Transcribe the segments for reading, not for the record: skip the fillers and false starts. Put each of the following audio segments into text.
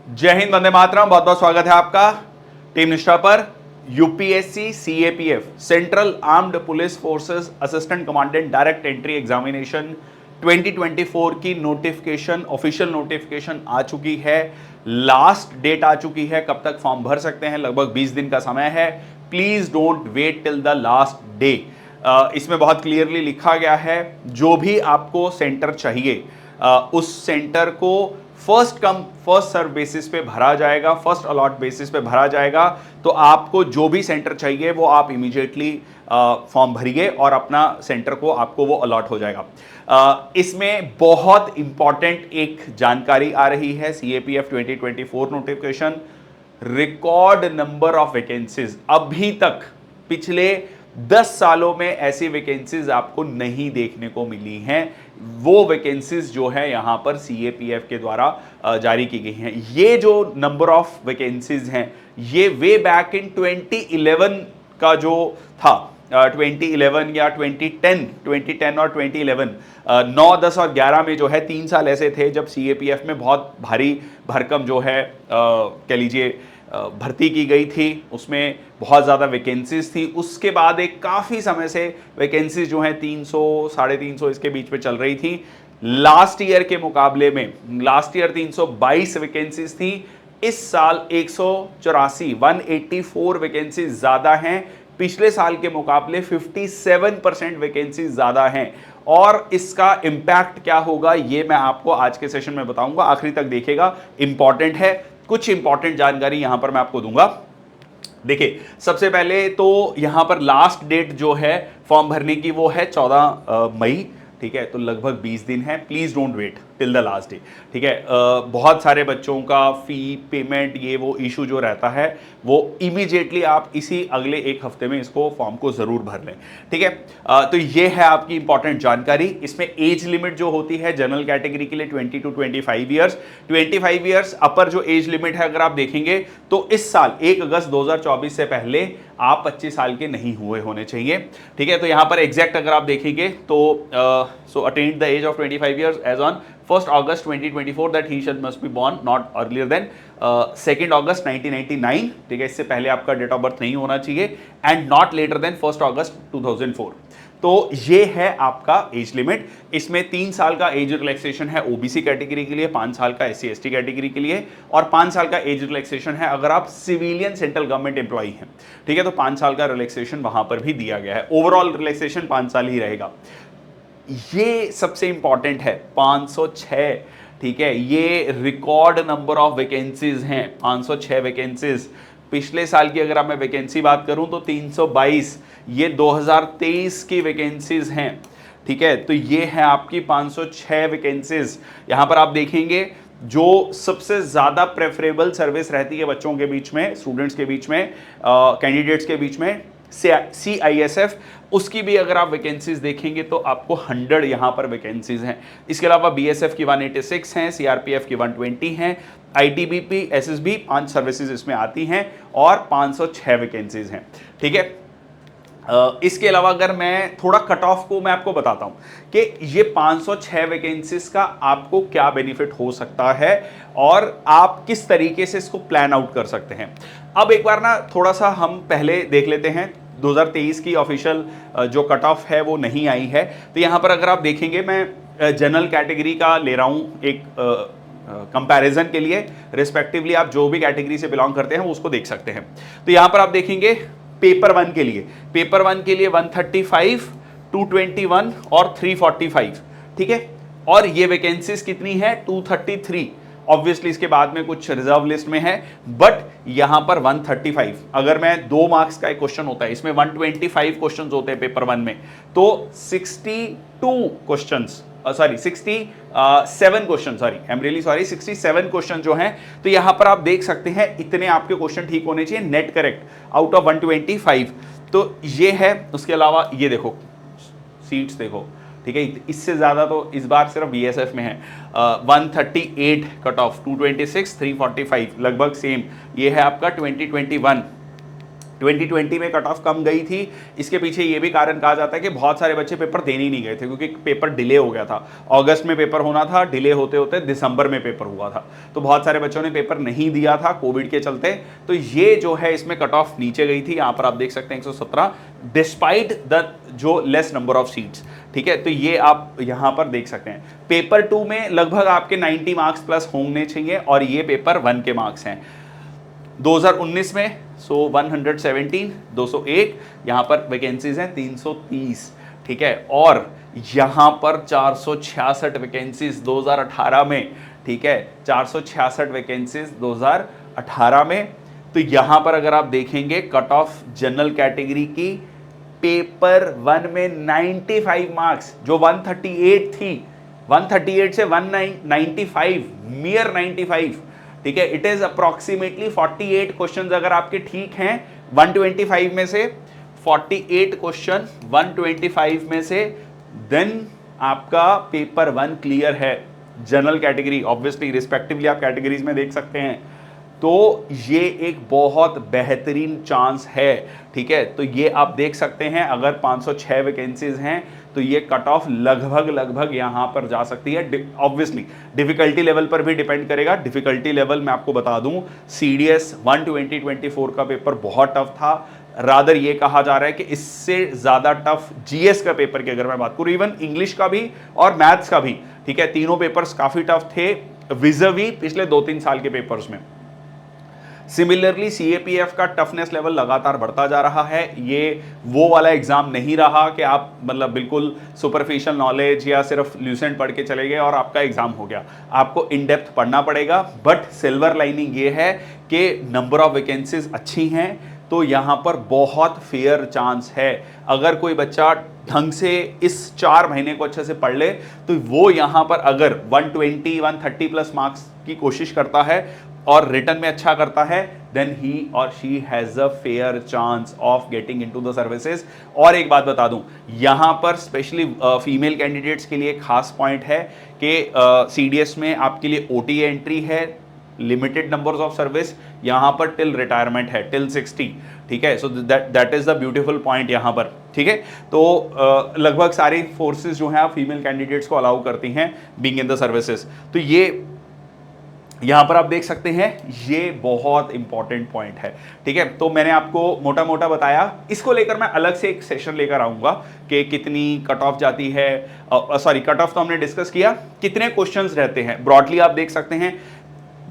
जय हिंद, वंदे मातरम। बहुत बहुत स्वागत है आपका टीम निष्ठा पर। UPSC CAPF central armed police forces assistant commandant direct entry examination 2024 की नोटिफिकेशन, ऑफिशियल नोटिफिकेशन आ चुकी है। लास्ट डेट आ चुकी है, कब तक फॉर्म भर सकते हैं, लगभग 20 दिन का समय है। Please don't wait till the last day. इसमें बहुत क्लियरली लिखा गया है, जो भी आपको सेंटर चाहिए उस सेंटर को first come first serve basis पे भरा जाएगा, फर्स्ट अलॉट बेसिस पे भरा जाएगा। तो आपको जो भी सेंटर चाहिए वो आप इमीडिएटली फॉर्म भरिए और अपना सेंटर को आपको वो अलॉट हो जाएगा। इसमें बहुत इंपॉर्टेंट एक जानकारी आ रही है, CAPF 2024 notification. Record number of vacancies, अभी तक पिछले 10 सालों में ऐसी वैकेंसीज आपको नहीं देखने को मिली हैं। वो वैकेंसीज जो है यहां पर सीएपीएफ के द्वारा जारी की गई हैं। ये जो नंबर ऑफ वैकेंसीज हैं ये वे बैक इन 2011 का जो था, 2011 या 2010 और 2011, 9, 10 और 11 में जो है 3 साल ऐसे थे जब सीएपीएफ में बहुत भारी भरकम जो है कह लीजिए भर्ती की गई थी, उसमें बहुत ज़्यादा वैकेंसीज थी। उसके बाद एक काफ़ी समय से वैकेंसीज जो हैं 300, 350 इसके बीच में चल रही थी। लास्ट ईयर के मुकाबले में लास्ट ईयर 322 वैकेंसीज थी, इस साल 184 वैकेंसीज ज़्यादा हैं। पिछले साल के मुकाबले 57% वैकेंसीज ज़्यादा हैं। और इसका इंपैक्ट क्या होगा ये मैं आपको आज के सेशन में बताऊंगा, आखिरी तक देखिएगा, इंपॉर्टेंट है। कुछ इंपॉर्टेंट जानकारी यहां पर मैं आपको दूंगा। देखिए, सबसे पहले तो यहां पर लास्ट डेट जो है फॉर्म भरने की वो है 14 मई। ठीक है, तो लगभग 20 दिन है। Please don't wait till the last day. ठीक है, बहुत सारे बच्चों का फी पेमेंट ये वो इशू जो रहता है वो इमीडिएटली आप इसी अगले एक हफ्ते में इसको फॉर्म को जरूर भर लें। ठीक है, तो ये है आपकी इंपॉर्टेंट जानकारी। इसमें एज लिमिट जो होती है जनरल कैटेगरी के लिए 20 to 25 ईयर्स, 25 ईयर्स अपर जो एज लिमिट है अगर आप देखेंगे तो इस साल 1 अगस्त 2024 से पहले आप 25 साल के नहीं हुए होने चाहिए। ठीक है, तो यहां पर एग्जैक्ट अगर आप देखेंगे तो so attained the age of 25 years as on 1st August 2024 that he shall must be born not earlier than 2nd August 1999। ठीक है, इससे पहले आपका डेट ऑफ बर्थ नहीं होना चाहिए and not later than 1st August 2004। तो ये है आपका एज लिमिट। इसमें 3 साल का एज रिलैक्सेशन है ओबीसी कैटेगरी के लिए, 5 साल का एससी एसटी कैटेगरी के लिए और 5 साल का एज रिलैक्सेशन है अगर आप सिविलियन सेंट्रल गवर्नमेंट एम्प्लॉई हैं। ठीक है, तो 5 साल का रिलैक्सेशन वहां पर भी दिया गया है। ओवरऑल रिलैक्सेशन 5 साल ही रहेगा। ये सबसे इंपॉर्टेंट है 506। ठीक है, ये रिकॉर्ड नंबर ऑफ वैकेंसीज हैं, 506 वैकेंसीज। पिछले साल की अगर मैं वैकेंसी बात करूं तो 322, ये 2023 की वैकेंसीज हैं। ठीक है, तो ये है आपकी 506 वैकेंसीज। यहां पर आप देखेंगे जो सबसे ज्यादा प्रेफरेबल सर्विस रहती है बच्चों के बीच में, स्टूडेंट्स के बीच में, कैंडिडेट्स के बीच में, CISF, उसकी भी अगर आप वैकेंसीज देखेंगे तो आपको 100 यहां पर वैकेंसीज हैं। इसके अलावा BSF की 186 हैं, CRPF की 120 हैं, ITBP, SSB 5 सर्विसेज इसमें आती हैं और 506 वैकेंसीज हैं। ठीक है, इसके अलावा अगर मैं थोड़ा कट ऑफ को मैं आपको बताता हूं कि ये 506 वैकेंसीज का आपको क्या बेनिफिट हो सकता है और आप किस तरीके से इसको प्लान आउट कर सकते हैं। अब एक बार ना थोड़ा सा हम पहले देख लेते हैं, 2023 की ऑफिशियल जो कट ऑफ है वो नहीं आई है। तो यहां पर अगर आप देखेंगे, मैं जनरल कैटेगरी का ले रहा हूं एक कंपैरिजन के लिए, रिस्पेक्टिवली आप जो भी कैटेगरी से बिलोंग करते हैं उसको देख सकते हैं। तो यहां पर आप देखेंगे पेपर 1 के लिए 135, 221 और 345। ठीक है, और ये वैकेंसीज कितनी है 233। ऑब्वियसली इसके बाद में कुछ रिजर्व लिस्ट में है, बट यहां पर 135। अगर मैं 2 मार्क्स का एक क्वेश्चन होता है, इसमें 125 क्वेश्चंस होते हैं पेपर 1 में, तो 62 questions, sorry 67 question, sorry I am really sorry, 67 question जो हैं। तो यहां पर आप देख सकते हैं इतने आपके क्वेश्चन ठीक होने चाहिए नेट करेक्ट आउट ऑफ 125। तो ये है। उसके अलावा ये देखो सीट्स देखो, ठीक है, इससे ज्यादा तो इस बार सिर्फ BSF में है। 138 कट ऑफ, 226, 345 लगभग सेम। ये है आपका 2021। 2020 में कट ऑफ कम गई थी। इसके पीछे ये भी कारण कहा जाता है कि बहुत सारे बच्चे पेपर देने ही नहीं गए थे क्योंकि पेपर डिले हो गया था। अगस्त में पेपर होना था, डिले होते होते दिसंबर में पेपर हुआ था, तो बहुत सारे बच्चों ने पेपर नहीं दिया था कोविड के चलते। तो ये जो है इसमें कट ऑफ नीचे गई थी। यहां पर आप देख सकते हैं 117 डिस्पाइट द जो लेस नंबर ऑफ सीट्स। ठीक है, तो ये आप यहां पर देख सकते हैं। पेपर 2 में लगभग आपके 90 मार्क्स प्लस होने चाहिए और ये पेपर 1 के मार्क्स हैं। 2019 में 117 201 यहां पर वैकेंसीज हैं 330। ठीक है, और यहां पर 466 वैकेंसीज 2018 में। ठीक है, 466 वैकेंसीज 2018 में। तो यहां पर अगर आप देखेंगे कट ऑफ जनरल कैटेगरी की पेपर 1 में 95 मार्क्स, जो 138 थी, 138 से 195, मियर 95। ठीक है, इट इज अप्रोक्सीमेटली 48 क्वेश्चंस अगर आपके ठीक हैं 125 में से, 48 क्वेश्चन 125 में से, देन आपका पेपर 1 क्लियर है। जनरल कैटेगरी ऑब्वियसली रिस्पेक्टिवली आप कैटेगरीज में देख सकते हैं। तो ये एक बहुत बेहतरीन चांस है। ठीक है, तो ये आप देख सकते हैं अगर 506 वैकेंसीज हैं तो ये कट ऑफ लगभग यहां पर जा सकती है। ऑब्वियसली डिफिकल्टी लेवल पर भी डिपेंड करेगा। डिफिकल्टी लेवल मैं आपको बता दूं, सीडीएस 12024 का पेपर बहुत टफ था। रादर ये कहा जा रहा है कि इससे ज्यादा टफ जीएस का पेपर की अगर मैं बात करूं, इवन इंग्लिश का भी और मैथ्स का भी। ठीक है, तीनों पेपर्स काफी टफ थे विज़वी पिछले 2-3 साल के पेपर्स में। सिमिलरली सीएपीएफ का टफनेस लेवल लगातार बढ़ता जा रहा है। ये वो वाला एग्जाम नहीं रहा कि आप मतलब बिल्कुल सुपरफिशियल नॉलेज या सिर्फ ल्यूसेंट पढ़ के चले गए और आपका एग्जाम हो गया। आपको इन डेप्थ पढ़ना पड़ेगा। बट सिल्वर लाइनिंग ये है कि नंबर ऑफ वैकेंसीज अच्छी हैं, तो यहां पर बहुत फेयर चांस है। अगर कोई बच्चा ढंग से इस 4 महीने को अच्छे से पढ़ ले तो वो यहां पर अगर 120-130 प्लस मार्क्स की कोशिश करता है और रिटर्न में अच्छा करता है, देन ही और she has a fair chance of getting into the services. और एक बात बता दूं, यहां पर स्पेशली फीमेल कैंडिडेट्स के लिए खास पॉइंट है कि सीडीएस में आपके लिए ओटी एंट्री है, लिमिटेड नंबर्स ऑफ सर्विस, यहां पर टिल रिटायरमेंट है, टिल 60। ठीक है, so that is the beautiful point यहां पर। ठीक है, तो लगभग सारी फोर्सेस जो हैं आप फीमेल कैंडिडेट्स को अलाउ करती हैं बीइंग इन द सर्विसेज। तो ये यहां पर आप देख सकते हैं, ये बहुत इंपॉर्टेंट पॉइंट है। ठीक है, तो मैंने आपको मोटा मोटा बताया। इसको लेकर मैं अलग से एक सेशन लेकर आऊंगा कि कितनी कट ऑफ जाती है। सॉरी, कट ऑफ तो हमने डिस्कस किया, कितने क्वेश्चंस रहते हैं ब्रॉडली आप देख सकते हैं।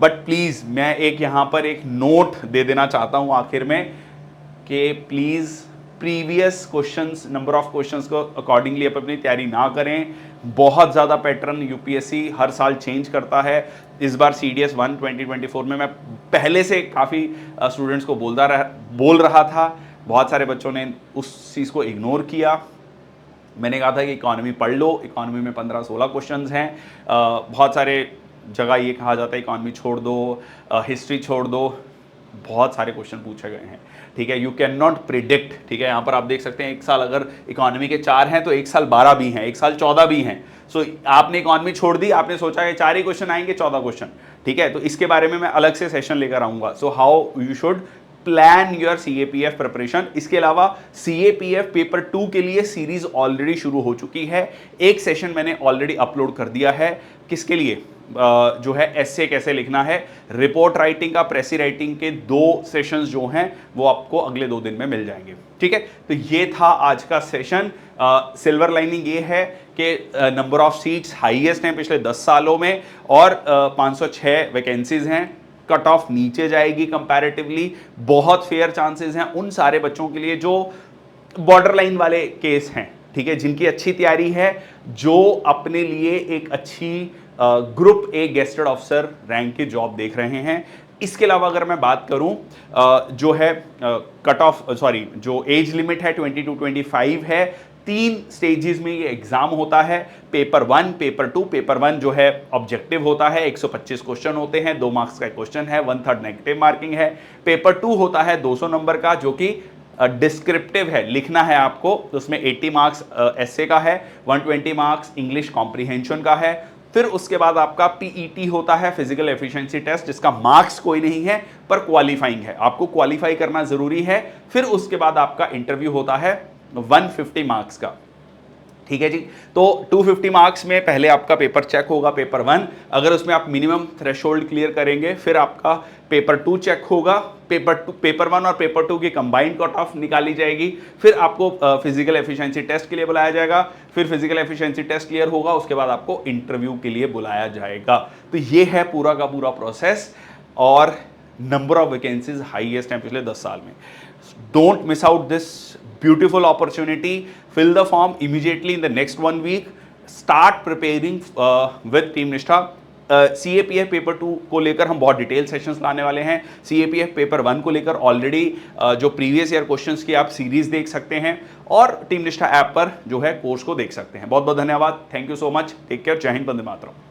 बट प्लीज मैं एक यहां पर एक नोट दे देना चाहता हूं आखिर में कि please previous questions, number of questions को अकॉर्डिंगली आप अपनी तैयारी ना करें। बहुत ज़्यादा पैटर्न यूपीएससी हर साल चेंज करता है। इस बार सीडीएस 1 2024 में मैं पहले से काफ़ी स्टूडेंट्स को बोल रहा था, बहुत सारे बच्चों ने उस चीज़ को इग्नोर किया। मैंने कहा था कि इकोनॉमी पढ़ लो, इकोनॉमी में 15-16 क्वेश्चंस हैं। बहुत सारे जगह ये कहा जाता है इकोनॉमी छोड़ दो, हिस्ट्री छोड़ दो, बहुत सारे क्वेश्चन पूछे गए हैं। ठीक है, यू कैन नॉट प्रिडिक्ट। ठीक है, यहाँ पर आप देख सकते हैं एक साल अगर इकोनॉमी के 4 हैं तो एक साल 12 भी हैं, एक साल 14 भी हैं। सो आपने इकोनॉमी छोड़ दी, आपने सोचा है 4 ही क्वेश्चन आएंगे, 14 क्वेश्चन। ठीक है, तो इसके बारे में मैं अलग से सेशन लेकर आऊंगा। So how you should plan your CAPF preparation. इसके अलावा सीएपीएफ पेपर 2 के लिए सीरीज ऑलरेडी शुरू हो चुकी है। एक सेशन मैंने ऑलरेडी अपलोड कर दिया है। किसके लिए? जो है एस्से कैसे लिखना है, रिपोर्ट राइटिंग का, प्रेसी राइटिंग के 2 सेशंस जो हैं वो आपको अगले 2 दिन में मिल जाएंगे। ठीक है, तो ये था आज का सेशन। सिल्वर लाइनिंग ये है कि नंबर ऑफ सीट्स हाईएस्ट हैं पिछले 10 सालों में और 506 वैकेंसीज हैं। कट ऑफ नीचे जाएगी कंपैरेटिवली, बहुत फेयर चांसेस हैं उन सारे बच्चों के लिए जो बॉर्डर लाइन वाले केस हैं। ठीक है, जिनकी अच्छी तैयारी है, जो अपने लिए एक अच्छी group A gazetted officer rank की जॉब देख रहे हैं। इसके अलावा अगर मैं बात करूं, जो है कट ऑफ सॉरी जो एज लिमिट है 22-25 है। 3 स्टेजेस में ये एग्जाम होता है। Paper 1, paper 2। पेपर 1 जो है ऑब्जेक्टिव होता है, 125 क्वेश्चन होते हैं, 2 मार्क्स का क्वेश्चन है, 1/3 नेगेटिव मार्किंग है। पेपर 2 होता है 200 नंबर का, जो कि डिस्क्रिप्टिव है, लिखना है आपको। उसमें 80 मार्क्स एस्से का है, 120 मार्क्स इंग्लिश कॉम्प्रीहेंशन का है, फिर उसके बाद आपका पीईटी होता है, फिजिकल एफिशिएंसी टेस्ट, जिसका मार्क्स कोई नहीं है पर क्वालिफाइंग है, आपको क्वालिफाई करना जरूरी है। फिर उसके बाद आपका इंटरव्यू होता है 150 मार्क्स का, ठीक है जी। तो 250 मार्क्स में पहले आपका पेपर चेक होगा, पेपर 1, अगर उसमें आप मिनिमम थ्रेशोल्ड क्लियर करेंगे, फिर आपका पेपर 2 चेक होगा, पेपर 1 और पेपर 2 की कंबाइंड कट ऑफ निकाली जाएगी, फिर आपको फिजिकल एफिशिएंसी टेस्ट के लिए बुलाया जाएगा, फिर फिजिकल एफिशिएंसी टेस्ट क्लियर होगा, उसके बाद आपको इंटरव्यू के लिए बुलाया जाएगा। तो ये है पूरा का पूरा प्रोसेस, और नंबर ऑफ वैकेंसीज हाईएस्ट हैं पिछले 10 साल में। Don't miss out this beautiful opportunity. Fill the form immediately in the next 1 week. Start preparing with Team Nishtha. CAPF paper 2 को लेकर हम बहुत डिटेल सेशंस लाने वाले हैं। CAPF पेपर 1 को लेकर ऑलरेडी जो प्रीवियस ईयर क्वेश्चंस की आप सीरीज देख सकते हैं, और टीम निष्ठा ऐप पर जो है कोर्स को देख सकते हैं। बहुत बहुत धन्यवाद, thank you so much, take care, जय हिंद, वंदे मातरम।